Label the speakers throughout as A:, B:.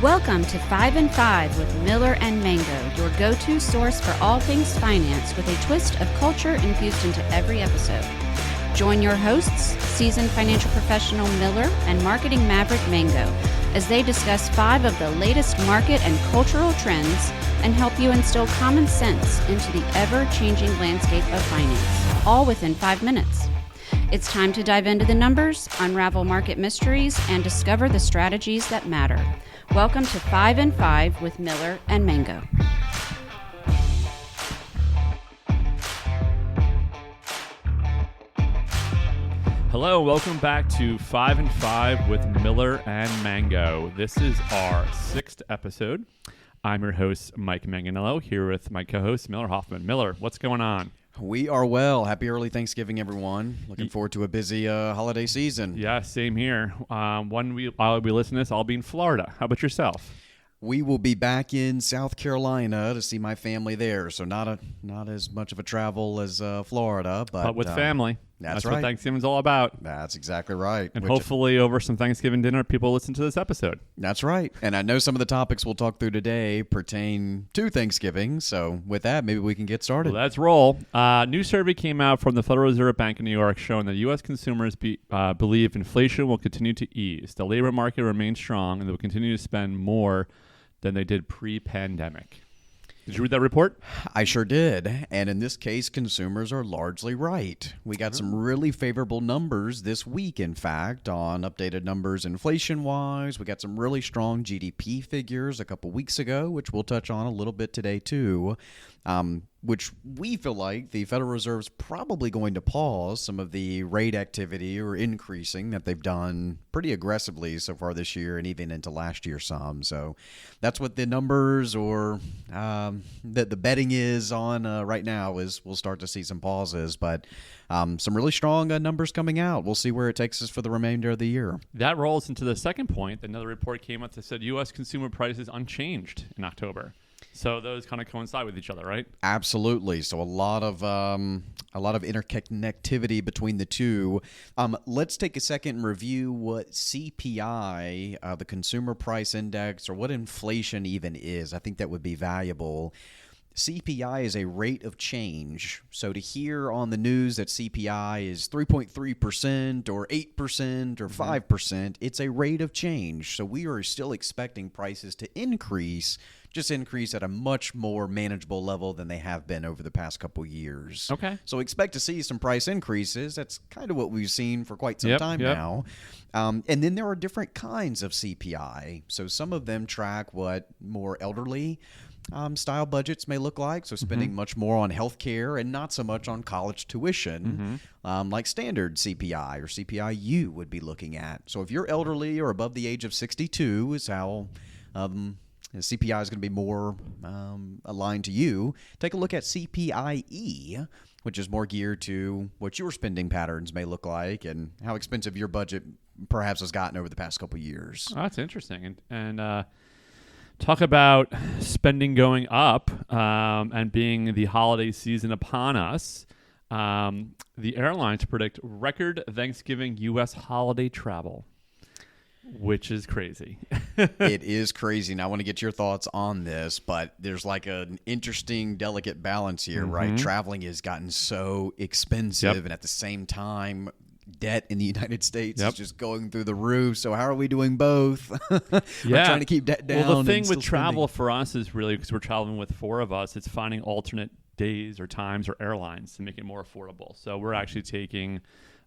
A: Welcome to 5 and 5 with Miller and Mango, your go-to source for all things finance with a twist of culture infused into every episode. Join your hosts, seasoned financial professional Miller and marketing maverick Mango, as they discuss 5 of the latest market and cultural trends and help you instill common sense into the ever-changing landscape of finance, all within 5 minutes. It's time to dive into the numbers, unravel market mysteries, and discover the strategies that matter. Welcome to 5 and 5 with Miller and Mango.
B: Hello, welcome back to 5 and 5 with Miller and Mango. This is our 6th episode. I'm your host, Mike Manganello, here with my co-host, Miller Hoffman. Miller, what's going on?
C: We are well. Happy early Thanksgiving, everyone. Looking forward to a busy holiday season.
B: Yeah, same here. When I'll be listening to this, I'll be in Florida. How about yourself?
C: We will be back in South Carolina to see my family there, so not as much of a travel as Florida, but
B: with family.
C: That's
B: what
C: right.
B: Thanksgiving's all about.
C: That's exactly right.
B: And hopefully over some Thanksgiving dinner, people listen to this episode.
C: That's right. And I know some of the topics we'll talk through today pertain to Thanksgiving, so with that, maybe we can get started.
B: Well, let's roll. New survey came out from the Federal Reserve Bank of New York showing that U.S. consumers believe inflation will continue to ease. The labor market remains strong, and they will continue to spend more than they did pre-pandemic. Did you read that report?
C: I sure did. And in this case, consumers are largely right. We got some really favorable numbers this week, in fact, on updated numbers inflation-wise. We got some really strong GDP figures a couple weeks ago, which we'll touch on a little bit today, too, which we feel like the Federal Reserve's probably going to pause some of the rate activity or increasing that they've done pretty aggressively so far this year and even into last year some. So that's what the numbers or the betting is on right now is we'll start to see some pauses, but some really strong numbers coming out. We'll see where it takes us for the remainder of the year.
B: That rolls into the second point. Another report came out that said U.S. consumer prices unchanged in October. So those kind of coincide with each other, right?
C: Absolutely. So a lot of interconnectivity between the two. Let's take a second and review what CPI, the Consumer Price Index, or what inflation even is. I think that would be valuable. CPI is a rate of change. So to hear on the news that CPI is 3.3% or 8% or 5%, it's a rate of change. So we are still expecting prices to increase, just increase at a much more manageable level than they have been over the past couple years.
B: Okay.
C: So expect to see some price increases. That's kind of what we've seen for quite some time now. And then there are different kinds of CPI. So some of them track what more elderly style budgets may look like, so spending much more on healthcare and not so much on college tuition, like standard CPI or CPI-U would be looking at. So if you're elderly or above the age of 62 is how CPI is going to be more aligned to you. Take a look at CPI-E, which is more geared to what your spending patterns may look like and how expensive your budget perhaps has gotten over the past couple of years.
B: Oh, that's interesting. And talk about spending going up and being the holiday season upon us. The airlines predict record Thanksgiving U.S. holiday travel, which is crazy.
C: It is crazy. And I want to get your thoughts on this, but there's like an interesting, delicate balance here, right? Traveling has gotten so expensive, and at the same time, debt in the United States is just going through the roof. So how are we doing both? We're trying to keep debt down.
B: Well, the thing with travel for us is really, because we're traveling with 4 of us, it's finding alternate days or times or airlines to make it more affordable. So we're actually taking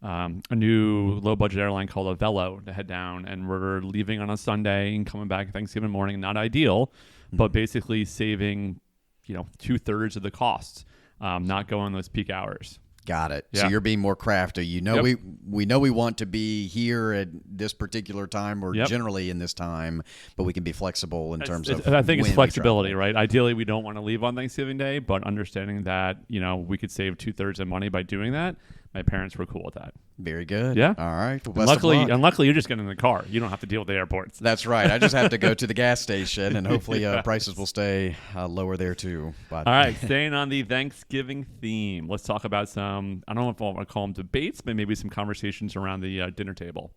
B: a new low-budget airline called Avelo to head down, and we're leaving on a Sunday and coming back Thanksgiving morning. Not ideal, but basically saving 2/3 of the costs, not going those peak hours.
C: Got it.
B: Yeah.
C: So you're being more crafty. We know we want to be here at this particular time or generally in this time, but we can be flexible in terms of
B: I think it's flexibility, right? Ideally, we don't want to leave on Thanksgiving Day, but understanding that, we could save 2/3 of money by doing that. My parents were cool with that.
C: Very good.
B: Yeah.
C: All right. Well,
B: And
C: best of luck.
B: luckily, you're just getting in the car. You don't have to deal with the airports.
C: That's right. I just have to go to the gas station, and hopefully prices will stay lower there too. But
B: All right, staying on the Thanksgiving theme, let's talk about some, I don't know if I want to call them debates, but maybe some conversations around the dinner table.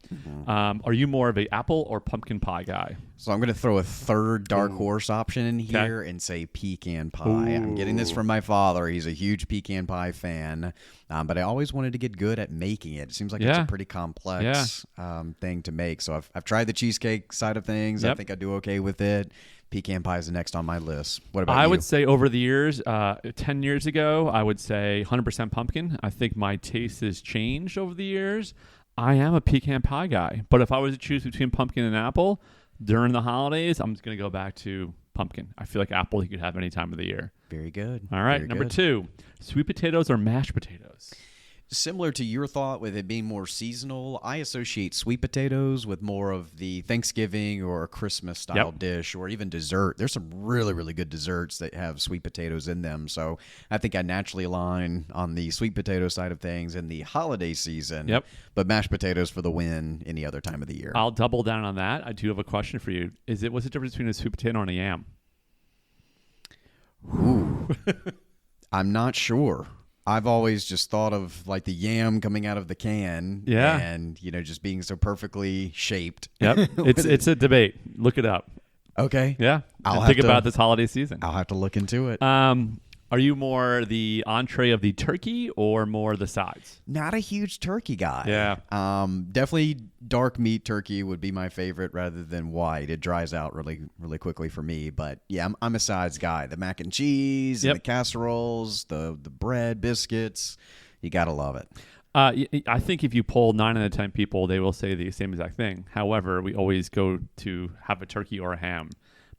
B: Are you more of a apple or pumpkin pie guy?
C: So I'm going to throw a third dark horse option in here and say pecan pie. I'm getting this from my father. He's a huge pecan pie fan, but I always wanted to get good at making it. It seems like it's a pretty complex thing to make. So I've tried the cheesecake side of things. I think I do okay with it. Pecan pie is the next on my list. What about you?
B: I would say over the years, 10 years ago, I would say 100% pumpkin. I think my taste has changed over the years. I am a pecan pie guy, but if I was to choose between pumpkin and apple during the holidays, I'm just going to go back to pumpkin. I feel like apple you could have any time of the year.
C: Very good.
B: All right,
C: Very
B: number
C: good.
B: 2, sweet potatoes or mashed potatoes?
C: Similar to your thought with it being more seasonal, I associate sweet potatoes with more of the Thanksgiving or Christmas style dish or even dessert. There's some really, really good desserts that have sweet potatoes in them. So I think I naturally align on the sweet potato side of things in the holiday season. But mashed potatoes for the win any other time of the year.
B: I'll double down on that. I do have a question for you. What's the difference between a sweet potato and a yam?
C: Ooh. I'm not sure. I've always just thought of like the yam coming out of the can and, just being so perfectly shaped.
B: Yep. It's a debate. Look it up.
C: Okay.
B: Yeah. Think about this holiday season.
C: I'll have to look into it.
B: Are you more the entree of the turkey or more the sides?
C: Not a huge turkey guy.
B: Yeah.
C: Definitely dark meat turkey would be my favorite rather than white. It dries out really, really quickly for me. But yeah, I'm a sides guy. The mac and cheese, and the casseroles, the bread, biscuits. You gotta love it.
B: I think if you poll 9 out of 10 people, they will say the same exact thing. However, we always go to have a turkey or a ham.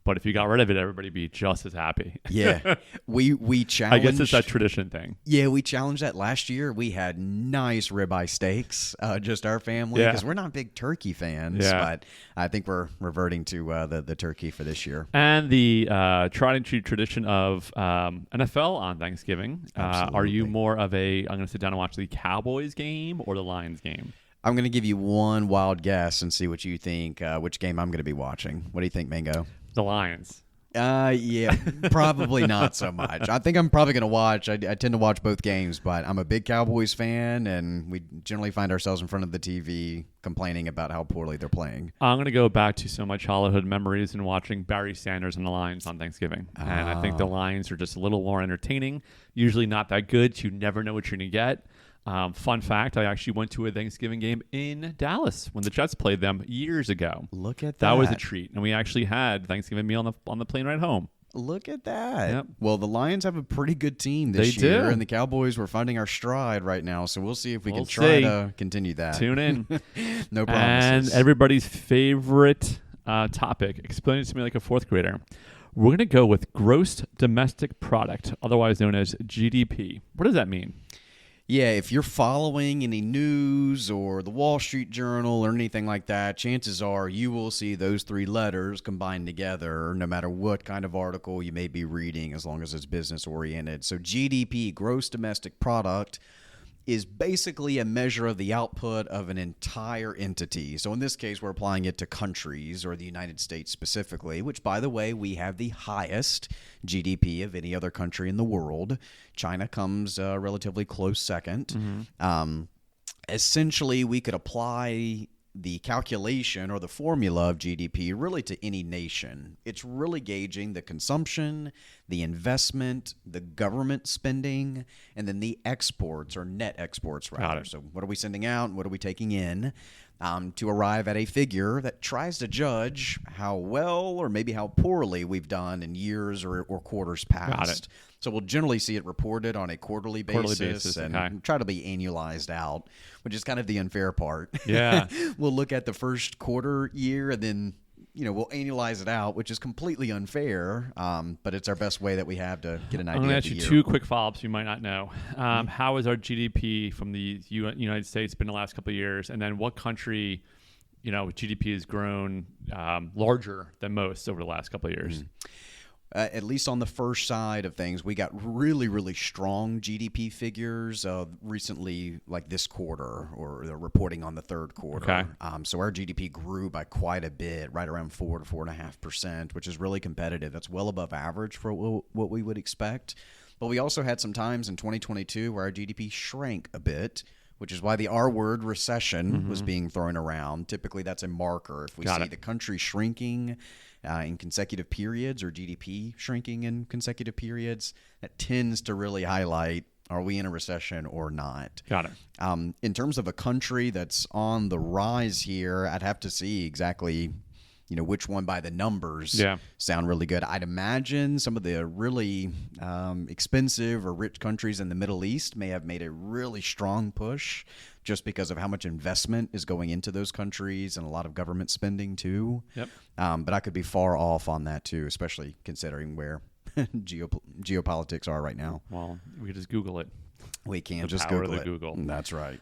B: But if you got rid of it, everybody'd be just as happy.
C: Yeah. We challenged.
B: I guess it's that tradition thing.
C: Yeah, we challenged that last year. We had nice ribeye steaks, just our family, because we're not big turkey fans. But I think we're reverting to the turkey for this year.
B: And the tried and true tradition of NFL on Thanksgiving. Are you more of I'm going to sit down and watch the Cowboys game or the Lions game?
C: I'm going to give you one wild guess and see what you think, which game I'm going to be watching. What do you think, Mango?
B: The Lions.
C: Yeah, probably not so much. I think I'm probably going to watch. I tend to watch both games, but I'm a big Cowboys fan, and we generally find ourselves in front of the TV complaining about how poorly they're playing.
B: I'm going to go back to some of my childhood memories and watching Barry Sanders and the Lions on Thanksgiving. And I think the Lions are just a little more entertaining, usually not that good, so you never know what you're going to get. Fun fact, I actually went to a Thanksgiving game in Dallas when the Jets played them years ago.
C: Look at that.
B: That was a treat. And we actually had Thanksgiving meal on the plane ride home.
C: Look at that.
B: Yep.
C: Well, the Lions have a pretty good team this year, and the Cowboys, we're finding our stride right now, so we'll see if we can try to continue that.
B: Tune in.
C: No promises.
B: And everybody's favorite topic, explain it to me like a fourth grader. We're going to go with gross domestic product, otherwise known as GDP. What does that mean?
C: Yeah, if you're following any news or the Wall Street Journal or anything like that, chances are you will see those three letters combined together no matter what kind of article you may be reading, as long as it's business-oriented. So GDP, gross domestic product, is basically a measure of the output of an entire entity. So in this case, we're applying it to countries or the United States specifically, which, by the way, we have the highest GDP of any other country in the world. China comes relatively close second. Essentially, we could apply the calculation or the formula of GDP really to any nation. It's really gauging the consumption, the investment, the government spending, and then the exports or net exports, rather. So what are we sending out and what are we taking in to arrive at a figure that tries to judge how well or maybe how poorly we've done in years or quarters past. So we'll generally see it reported on a quarterly basis and try to be annualized out, which is kind of the unfair part.
B: Yeah.
C: We'll look at the first quarter year and then, we'll annualize it out, which is completely unfair, but it's our best way that we have to get an idea.
B: I'm going to ask you two quick follow-ups you might not know. How has our GDP from the United States been the last couple of years? And then what country, GDP has grown larger than most over the last couple of years?
C: At least on the first side of things, we got really, really strong GDP figures recently, like this quarter, or the reporting on the third quarter.
B: Okay.
C: So our GDP grew by quite a bit, right around 4 to 4.5%, which is really competitive. That's well above average for what we would expect. But we also had some times in 2022 where our GDP shrank a bit, which is why the R word, recession, was being thrown around. Typically, that's a marker. If we see the country shrinking in consecutive periods, or GDP shrinking in consecutive periods, that tends to really highlight, are we in a recession or not?
B: Got it.
C: In terms of a country that's on the rise here, I'd have to see exactly, which one by the numbers sound really good. I'd imagine some of the really expensive or rich countries in the Middle East may have made a really strong push just because of how much investment is going into those countries and a lot of government spending too.
B: Yep.
C: But I could be far off on that too, especially considering where geopolitics are right now.
B: Well, we could just Google it.
C: We can
B: The
C: just
B: power
C: Google
B: of
C: it.
B: the Google.
C: That's right.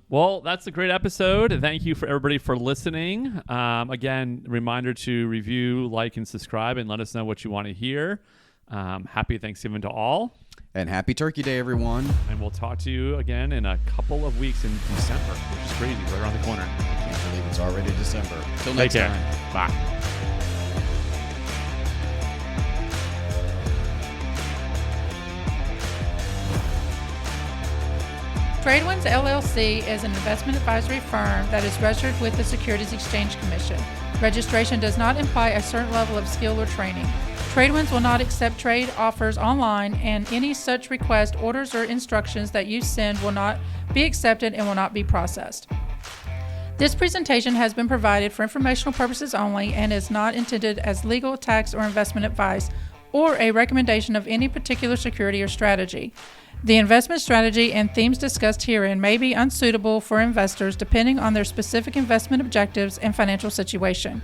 B: Well, that's a great episode. Thank you for everybody for listening. Again, reminder to review, like, and subscribe, and let us know what you want to hear. Happy Thanksgiving to all.
C: And happy Turkey Day, everyone.
B: And we'll talk to you again in a couple of weeks in December, which is crazy, right around the corner.
C: I can't believe it's already December. Till
B: Take
C: next
B: care.
C: time.
B: Bye.
D: TradeWinds LLC is an investment advisory firm that is registered with the Securities Exchange Commission. Registration does not imply a certain level of skill or training. TradeWinds will not accept trade offers online, and any such request, orders, or instructions that you send will not be accepted and will not be processed. This presentation has been provided for informational purposes only and is not intended as legal, tax, or investment advice or a recommendation of any particular security or strategy. The investment strategy and themes discussed herein may be unsuitable for investors depending on their specific investment objectives and financial situation.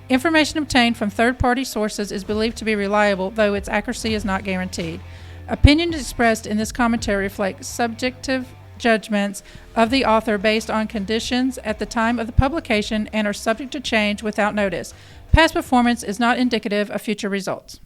D: Information obtained from third-party sources is believed to be reliable, though its accuracy is not guaranteed. Opinions expressed in this commentary reflect subjective judgments of the author based on conditions at the time of the publication and are subject to change without notice. Past performance is not indicative of future results.